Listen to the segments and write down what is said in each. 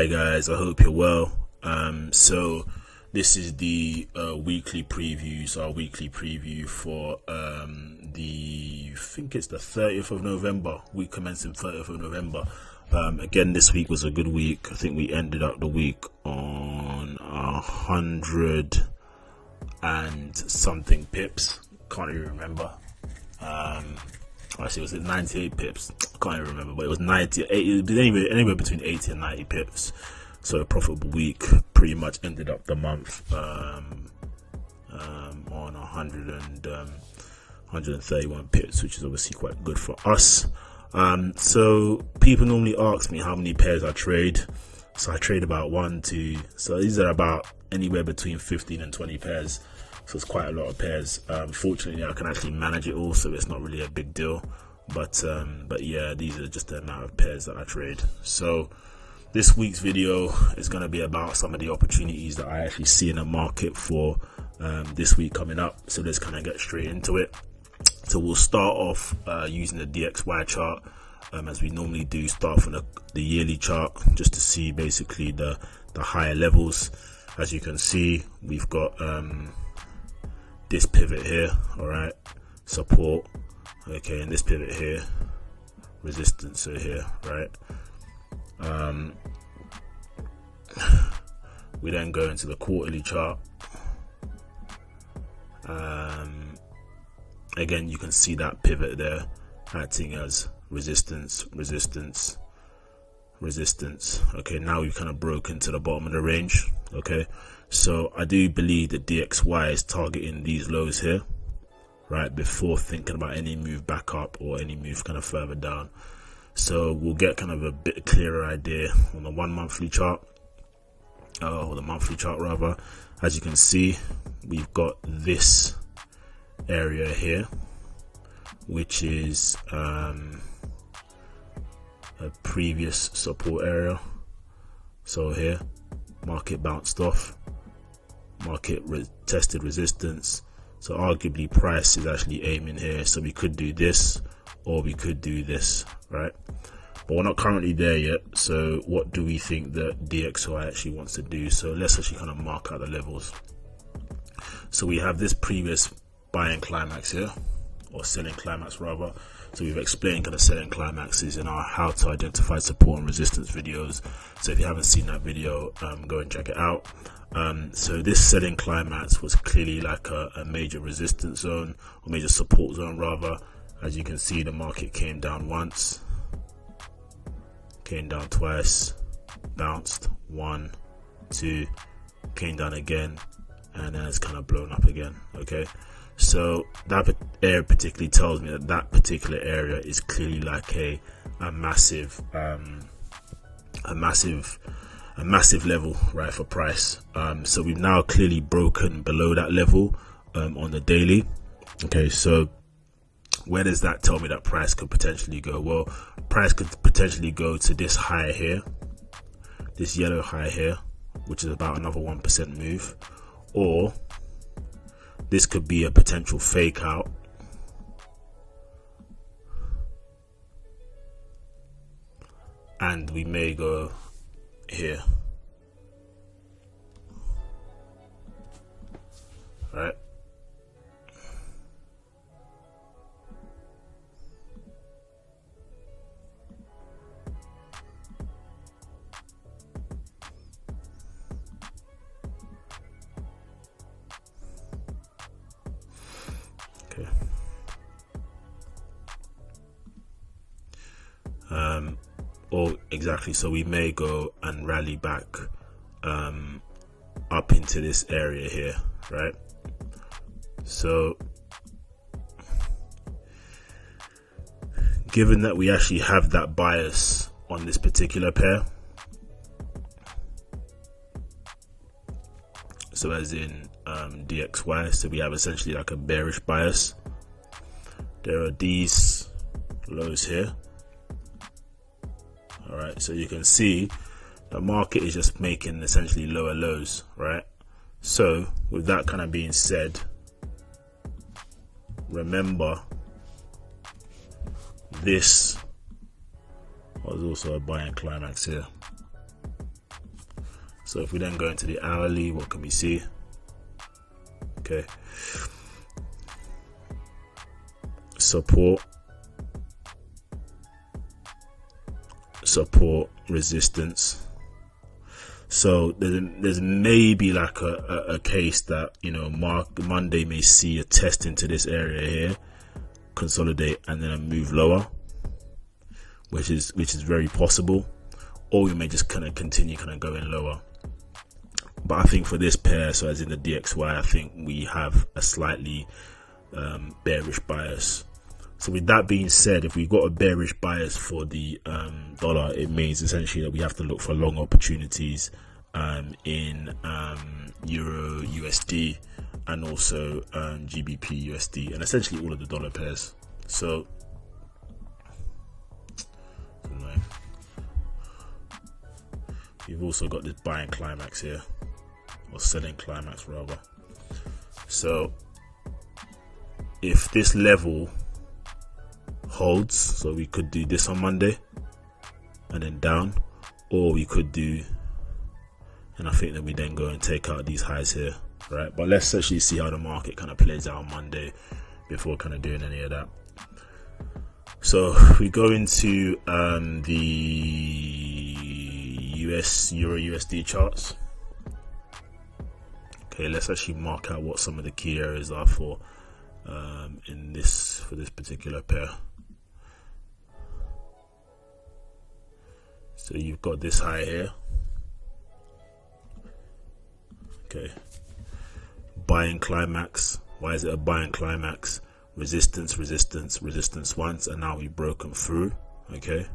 Hi guys, I hope you're well. So this is the weekly previews, our weekly preview for I think it's the 30th of November, week commencing 30th of November. Again, this week was a good week. I think we ended up the week on 100 and something pips. Can't even remember. Actually, was it 98 pips? I can't even remember, but it was 98. It was anywhere between 80 and 90 pips. So a profitable week. Pretty much ended up the month on 131 pips, which is obviously quite good for us. So people normally ask me how many pairs I trade. So I trade about 1, 2. So these are about anywhere between 15 and 20 pairs. So it's quite a lot of pairs. Fortunately, I can actually manage it all, so it's not really a big deal. But yeah, these are just the amount of pairs that I trade. So this week's video is going to be about some of the opportunities that I actually see in the market for this week coming up. So let's kind of get straight into it. So we'll start off using the DXY chart, as we normally do. Start from the yearly chart, just to see basically the higher levels. As you can see, we've got this pivot here, all right, support, okay, and this pivot here, resistance here, right. We then go into the quarterly chart. Again, you can see that pivot there acting as resistance. Okay, now we've kind of broken to the bottom of the range. Okay, so I do believe that DXY is targeting these lows here, right, before thinking about any move back up or any move kind of further down. So we'll get kind of a bit clearer idea on the 1 monthly chart, or the monthly chart rather. As you can see, we've got this area here, which is a previous support area. So here, market bounced off, market tested resistance. So arguably price is actually aiming here. So we could do this or we could do this, right? But we're not currently there yet. So what do we think that DXY actually wants to do? So let's actually kind of mark out the levels. So we have this previous buying climax here, or selling climax rather. So we've explained kind of selling climaxes in our how to identify support and resistance videos. So if you haven't seen that video, go and check it out. So this selling climax was clearly like a major resistance zone, or major support zone rather. As you can see, the market came down once, came down twice, bounced 1, 2, came down again, and then it's kind of blown up again. Okay, so that area particularly tells me that that particular area is clearly like a massive level, right, for price. So we've now clearly broken below that level on the daily. Okay, so where does that tell me that price could potentially go? Well, price could potentially go to this high here, this yellow high here, which is about another 1% move, or this could be a potential fake out, and we may go here, right? Okay. Or exactly, so we may go and rally back up into this area here, right? So given that we actually have that bias on this particular pair, so as in DXY, so we have essentially like a bearish bias. There are these lows here, all right, so you can see the market is just making essentially lower lows, right? So with that kind of being said, remember this was also a buying climax here. So if we then go into the hourly, what can we see? Okay, support, resistance. So there's maybe like a case that, you know, Monday may see a test into this area here, consolidate, and then a move lower, which is very possible, or we may just kind of continue kind of going lower. But I think for this pair, so as in the DXY, I think we have a slightly bearish bias. So with that being said, if we've got a bearish bias for the dollar, it means essentially that we have to look for long opportunities in Euro USD and also GBP USD, and essentially all of the dollar pairs. So you've also got this buying climax here, or selling climax rather. So if this level holds, so we could do this on Monday and then down, or we could do, and I think that we then go and take out these highs here, right? But let's actually see how the market kind of plays out on Monday before kind of doing any of that. So we go into the US Euro USD charts. Okay, let's actually mark out what some of the key areas are for this particular pair. So you've got this high here. Okay, buying climax. Why is it a buying climax? Resistance, resistance, resistance once, and now we've broken through. Okay,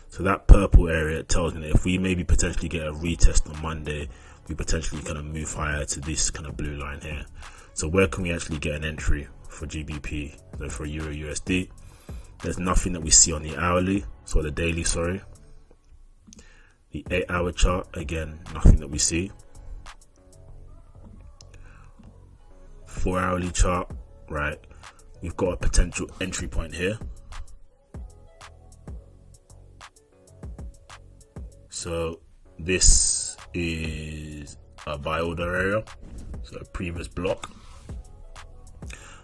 so that purple area tells me that if we maybe potentially get a retest on Monday, we potentially kind of move higher to this kind of blue line here. So where can we actually get an entry for GBP, so for Euro USD? There's nothing that we see on the hourly, so the daily, sorry. The 8-hour chart, again, nothing that we see. 4-hourly chart, right? We've got a potential entry point here. So this is a buy order area, so a previous block.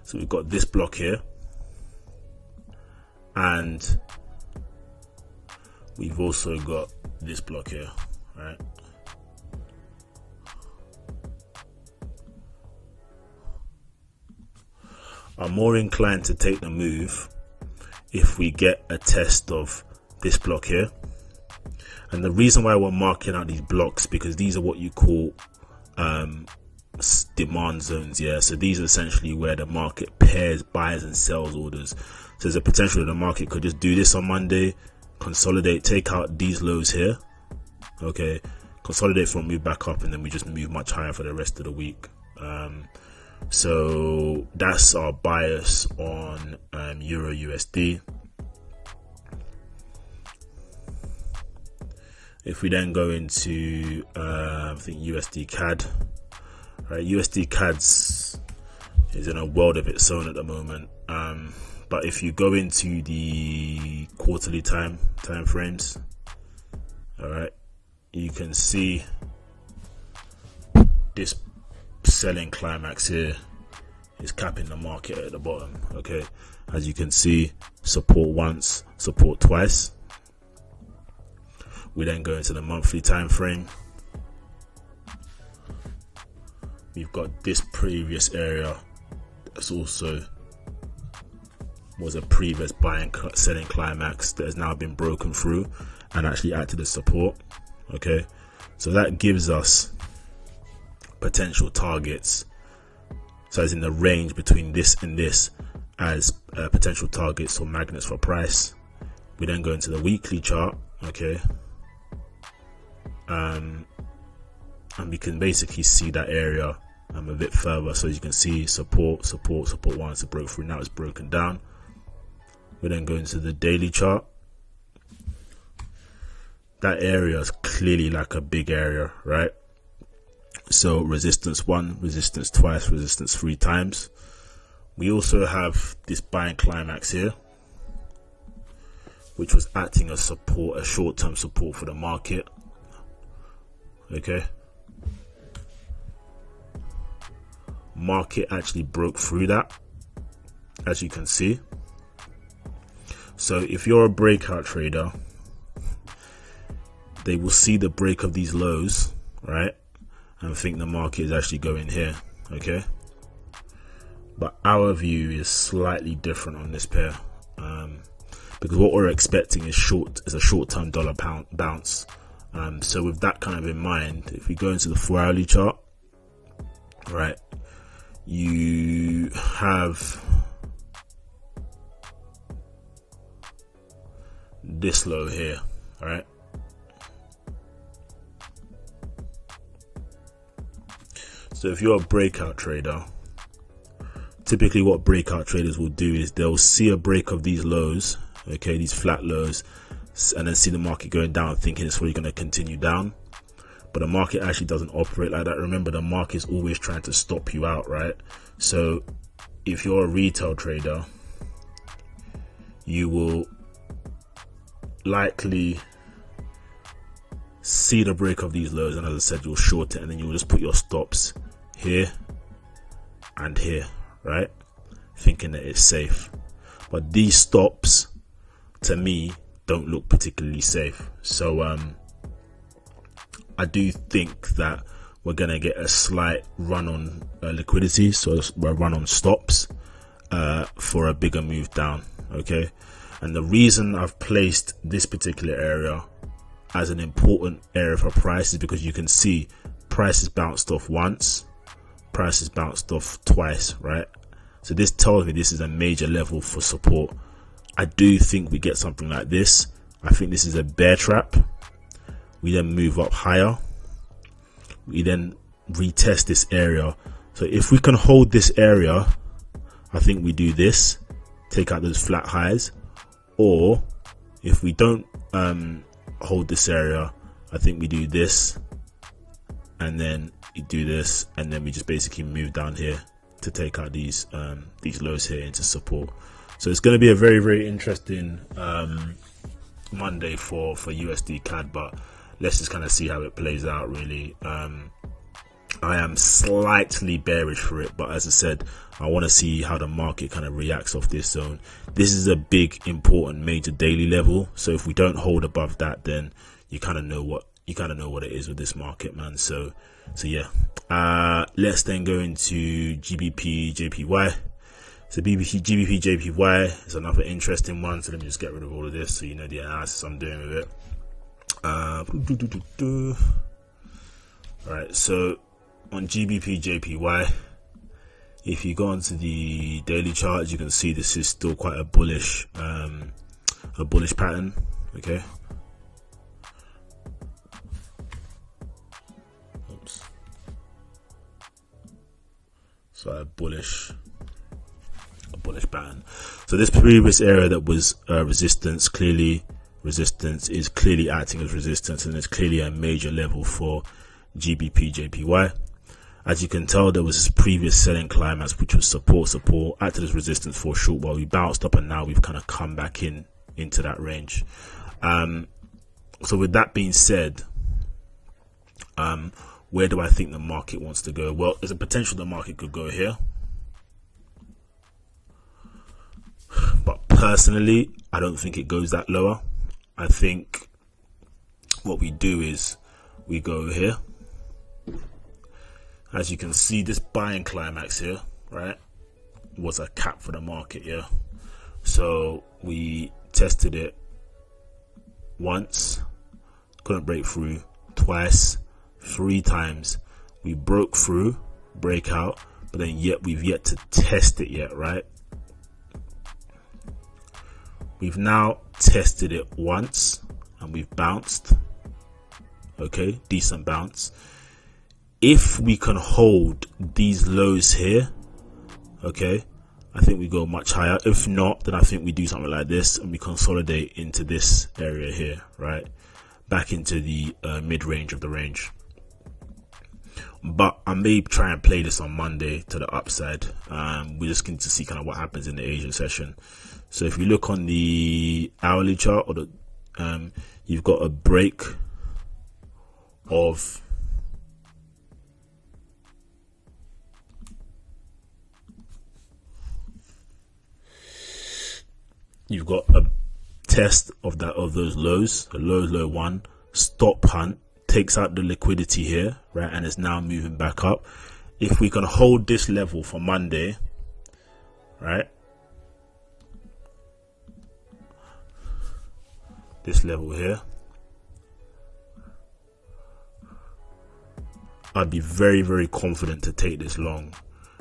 So we've got this block here, and we've also got this block here, right? I'm more inclined to take the move if we get a test of this block here. And the reason why we're marking out these blocks, because these are what you call demand zones, yeah. So these are essentially where the market pairs buys and sells orders. So there's a potential that the market could just do this on Monday, consolidate, take out these lows here, okay, consolidate for a move back up, and then we just move much higher for the rest of the week. So that's our bias on Euro USD. If we then go into I think Usdcad, right? Usdcad is in a world of its own at the moment. But if you go into the quarterly time frames, all right, you can see this selling climax here is capping the market at the bottom. Okay, as you can see, support once, support twice. We then go into the monthly time frame. We've got this previous area that's also was a previous buying selling climax that has now been broken through and actually acted as support. Okay, so that gives us potential targets, so as in the range between this and this, as potential targets or magnets for price. We then go into the weekly chart, okay, and we can basically see that area a bit further. So as you can see, support once it broke through, now it's broken down. We then go into the daily chart. That area is clearly like a big area, right? So resistance 1, resistance twice, resistance 3 times. We also have this buying climax here, which was acting as support, a short-term support for the market. Okay, market actually broke through that, as you can see. So if you're a breakout trader, they will see the break of these lows, right, and think the market is actually going here, okay? But our view is slightly different on this pair, because what we're expecting is a short-term dollar pound bounce. So with that kind of in mind, if we go into the 4-hourly chart, right, you have this low here, right? So if you're a breakout trader, typically what breakout traders will do is they'll see a break of these lows, okay, these flat lows, and then see the market going down thinking it's really going to continue down. But the market actually doesn't operate like that. Remember, the market is always trying to stop you out, right? So if you're a retail trader, you will likely see the break of these lows, and as I said, you'll short it, and then you'll just put your stops here and here, right, thinking that it's safe. But these stops, to me, don't look particularly safe. So I do think that we're gonna get a slight run on liquidity, so a run on stops for a bigger move down, okay? And the reason I've placed this particular area as an important area for price is because you can see prices bounced off once, prices bounced off twice, right? So this tells me this is a major level for support. I do think we get something like this. I think this is a bear trap. We then move up higher. We then retest this area. So if we can hold this area, I think we do this, take out those flat highs. Or if we don't hold this area, I think we do this, and then you do this, and then we just basically move down here to take out these lows here into support. So it's going to be a very, very interesting Monday for Usdcad, but let's just kind of see how it plays out, really. I am slightly bearish for it, but as I said, I want to see how the market kind of reacts off this zone. This is a big, important, major daily level. So if we don't hold above that, then you kind of know what it is with this market, man. So yeah. Let's then go into Gbpjpy. So Gbpjpy is another interesting one. So let me just get rid of all of this so you know the analysis I'm doing with it. Alright, so on Gbpjpy, if you go onto the daily chart, you can see this is still quite a bullish pattern, okay? Oops. So a bullish pattern. So this previous area that was resistance is clearly acting as resistance, and it's clearly a major level for Gbpjpy. As you can tell, there was this previous selling climax which was support, acted as resistance for a short while. We bounced up, and now we've kind of come back into that range. So with that being said, where do I think the market wants to go? Well, there's a potential the market could go here, but personally, I don't think it goes that lower. I think what we do is we go here. As you can see, this buying climax here, right, was a cap for the market, yeah. So we tested it once, couldn't break through, twice, 3 times. We broke through, breakout, but then we've yet to test it yet, right? We've now tested it once and we've bounced. Okay, decent bounce. If we can hold these lows here, okay, I think we go much higher. If not, then I think we do something like this and we consolidate into this area here, right, back into the mid-range of the range. But I may try and play this on Monday to the upside. We're just going to see kind of what happens in the Asian session. So if you look on the hourly chart, or the you've got a break of you've got a test of those lows, a low one, stop hunt, takes out the liquidity here, right, and it's now moving back up. If we can hold this level for Monday, right, this level here, I'd be very, very confident to take this long.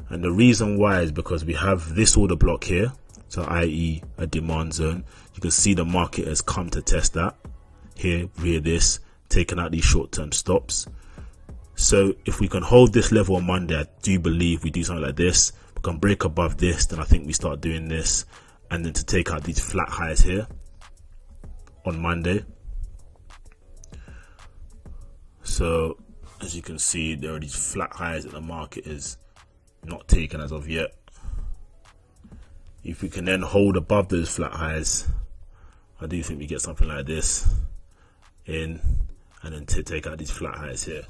And the reason why is because we have this order block here, so i.e. a demand zone. You can see the market has come to test that here via this, taking out these short-term stops. So if we can hold this level on Monday, I do believe we do something like this. We can break above this, then I think we start doing this, and then to take out these flat highs here on Monday. So as you can see, there are these flat highs that the market is not taken as of yet. If we can then hold above those flat highs, I do think we get something like this in, and then to take out these flat highs here.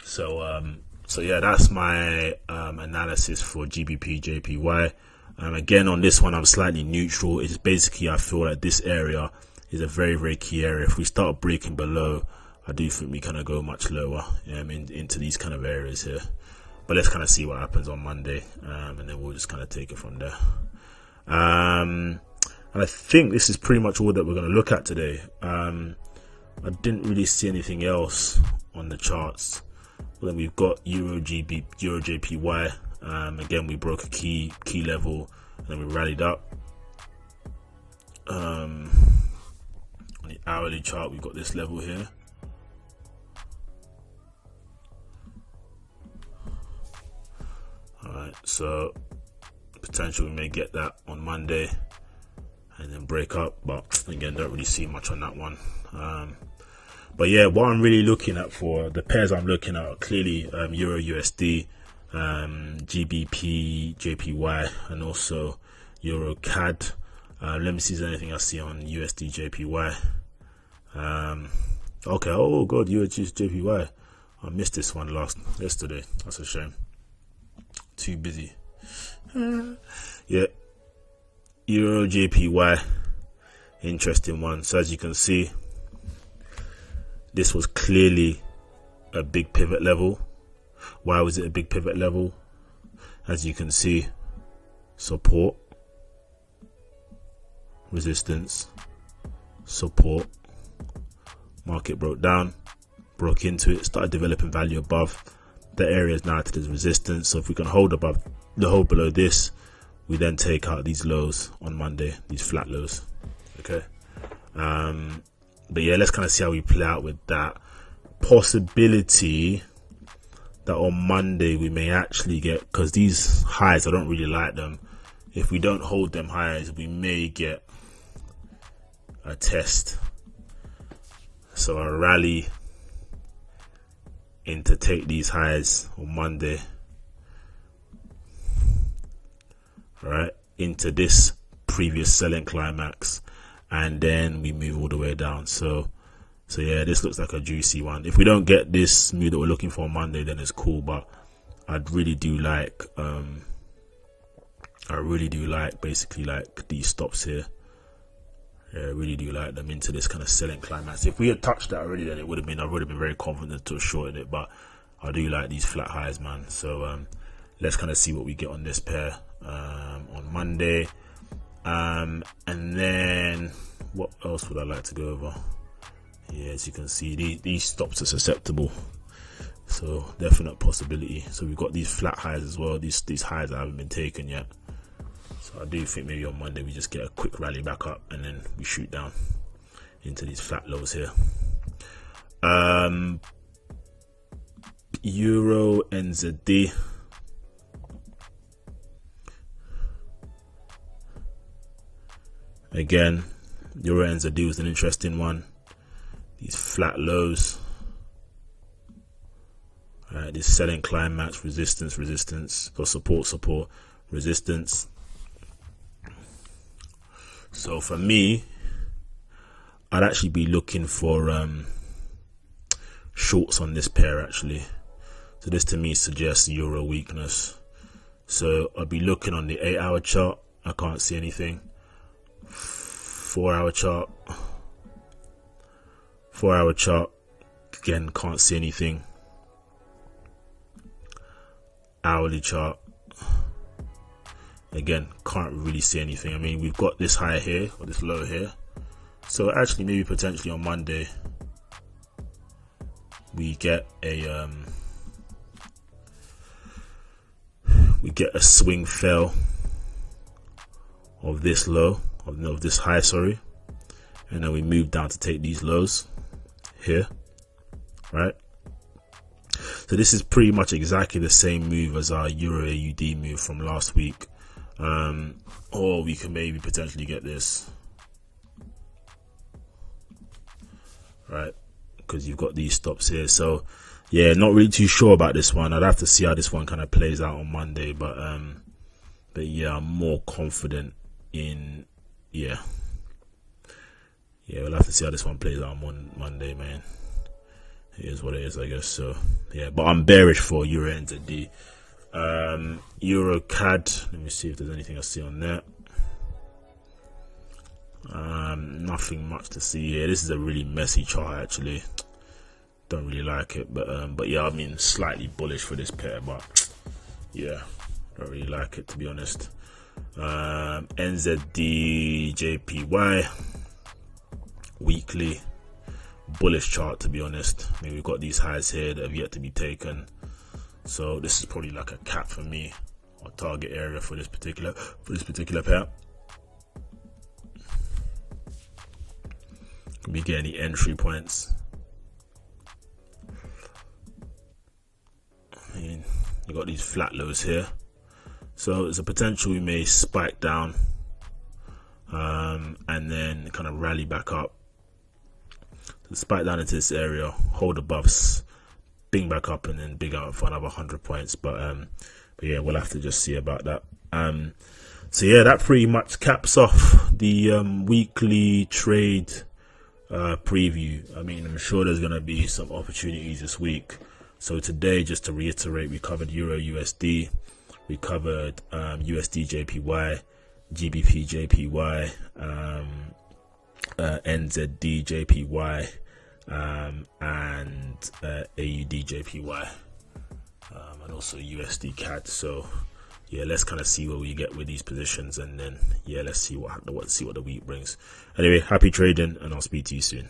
So so yeah, that's my analysis for Gbpjpy. Again, on this one, I'm slightly neutral. It's basically, I feel like this area is a very, very key area. If we start breaking below, I do think we kind of go much lower, into these kind of areas here. But let's kind of see what happens on Monday, and then we'll just kind of take it from there. And I think this is pretty much all that we're going to look at today. I didn't really see anything else on the charts. But then we've got Eurojpy. Again, we broke a key level, and then we rallied up. On the hourly chart, we've got this level here. Alright, so potentially we may get that on Monday and then break up, but again, don't really see much on that one. But yeah, what I'm really looking at for the pairs I'm looking at are clearly Euro USD, Gbpjpy, and also Eurocad. Let me see if there's anything I see on Usdjpy. Okay, oh god, Usdjpy. I missed this one yesterday. That's a shame. Too busy. Yeah, Eurojpy, interesting one. So as you can see, this was clearly a big pivot level. Why was it a big pivot level? As you can see, support, resistance, support. Market broke down, broke into it, started developing value above. The area is now acted as resistance. So if we can hold above, hold below this, we then take out these lows on Monday, these flat lows. Okay. But yeah, let's kind of see how we play out with that. Possibility that on Monday we may actually get, because these highs, I don't really like them. If we don't hold them highs, we may get a test. So a rally in to take these highs on Monday, right, into this previous selling climax, and then we move all the way down. So yeah, this looks like a juicy one. If we don't get this move that we're looking for on Monday, then it's cool. But I really do like basically like these stops here. Yeah, I really do like them into this kind of selling climax. If we had touched that already, then I would have been very confident to have shorted it. But I do like these flat highs, man. So let's kind of see what we get on this pair on Monday. And then what else would I like to go over? Yeah, as you can see, these stops are susceptible, so definite possibility. So we've got these flat highs as well. These highs that haven't been taken yet. So I do think maybe on Monday we just get a quick rally back up and then we shoot down into these flat lows here. Euro NZD. Again, Euro NZD was an interesting one. These flat lows. This selling climax, resistance, or support, resistance. So for me, I'd actually be looking for shorts on this pair actually. So this to me suggests euro weakness. So I'd be looking on the 8-hour chart. I can't see anything. 4-hour chart. 4-hour chart, again, can't see anything. Hourly chart, again, can't really see anything. I mean, we've got this high here, or this low here. So actually, maybe potentially on Monday, we get a swing fail of this low, of this high, sorry, and then we move down to take these lows here, right? So this is pretty much exactly the same move as our Euro AUD move from last week, or we can maybe potentially get this, right? Because you've got these stops here. So yeah, not really too sure about this one. I'd have to see how this one kind of plays out on Monday, but yeah, I'm more confident in, yeah, we'll have to see how this one plays out on Monday, man. It is what it is, I guess. So yeah, but I'm bearish for Euro NZD. Eurocad, let me see if there's anything I see on that. Nothing much to see here. This is a really messy chart, actually. Don't really like it, but yeah, I mean, slightly bullish for this pair, but yeah, don't really like it, to be honest. Usdjpy weekly bullish chart, to be honest. I mean, we've got these highs here that have yet to be taken, so this is probably like a cap for me, or target area for this particular pair. Can we get any entry points? I mean, you got these flat lows here, so there's a potential we may spike down and then kind of rally back up. So spike down into this area, hold above, bing back up, and then big out for another 100 points. But yeah, we'll have to just see about that. So yeah, that pretty much caps off the weekly trade preview. I mean, I'm sure there's going to be some opportunities this week. So today, just to reiterate, we covered Euro USD, we covered Usdjpy, Gbpjpy, NZDjpy, and AUDjpy, and also Usdcad. So yeah, let's kind of see what we get with these positions, and then yeah, let's see what the week brings. Anyway, happy trading, and I'll speak to you soon.